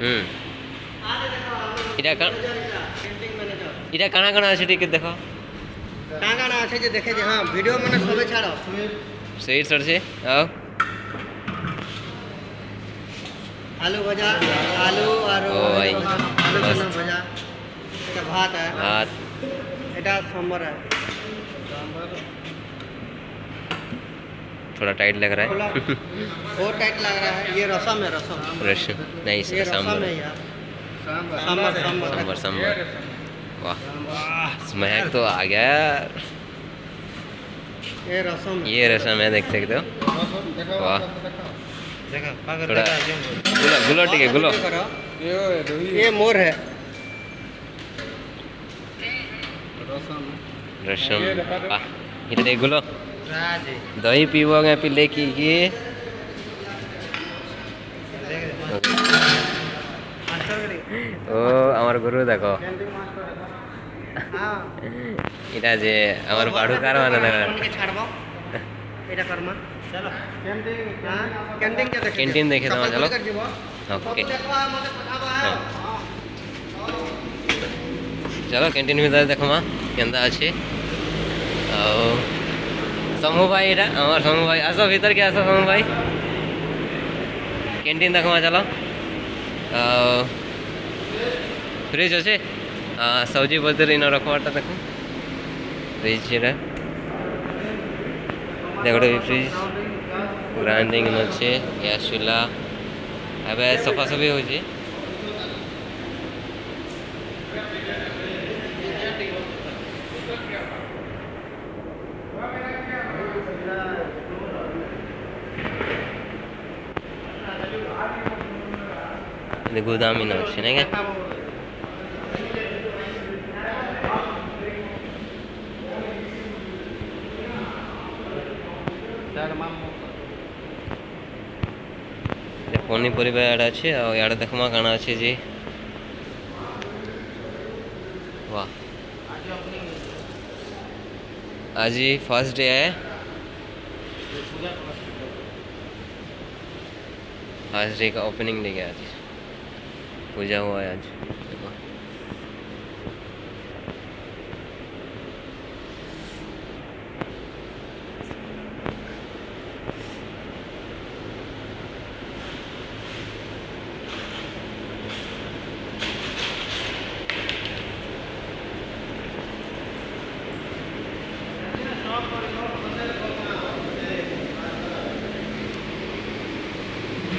হুম এটা এটা কাଣା কাଣା আছে টিকে দেখো কাঁ কাଣା আছে যে দেখে যে হ্যাঁ ভিডিও মানে সবে ছাড়ো সুইটস আছে आओ आलू भजा आलू और ओ भाई, आलू मस्त। चना भजा এটা ভাত है भात এটা सांबर है थोड़ा टाइट लग रहा थोड़ा है बहुत टाइट लग रहा है ये रसम है रसम रस नहीं ये इसका रसम सांबर है यार सांबर सांबर सांबर सांबर वाह महक तो आ गया यार ये रसम है ये रसम है देख सकते हो वाह देखो पागल थोड़ा देखा गुलो गुलो ठीक है गुलो ये मोर है रसम वाह इधर देख गुलो राजी दही पीवोगे पीले की ये ও আমার গুরু দেখো হ্যাঁ এটা যে আমার বাড়ু কার মানে না কে ছাড়বো এটা কর্মা চলো ক্যান্টিন হ্যাঁ ক্যান্টিন কে দেখে ক্যান্টিন দেখে দাও চলো ओके चलो कैंटीन में देखो माँ केंदा अच्छे समूह भाई एटा हमार समूह भाई आसो भीतर के आसो समूह भाई कैंटीन देखो माँ चलो फ्रिज अच्छे सब्जी बोलते इन रखवाटा देखो फ्रिज देखो फ्रिज ग्राइंडिंग अच्छे गैस चूल्हा अब सफासफी हो गोदामी न अच्छे नहीं पनीपरिया याड अच्छे याड देखमा काना अच्छे जी वाह आज ही फर्स्ट डे है फर्स्ट डे का ओपनिंग डे है आज पूजा हुआ है आज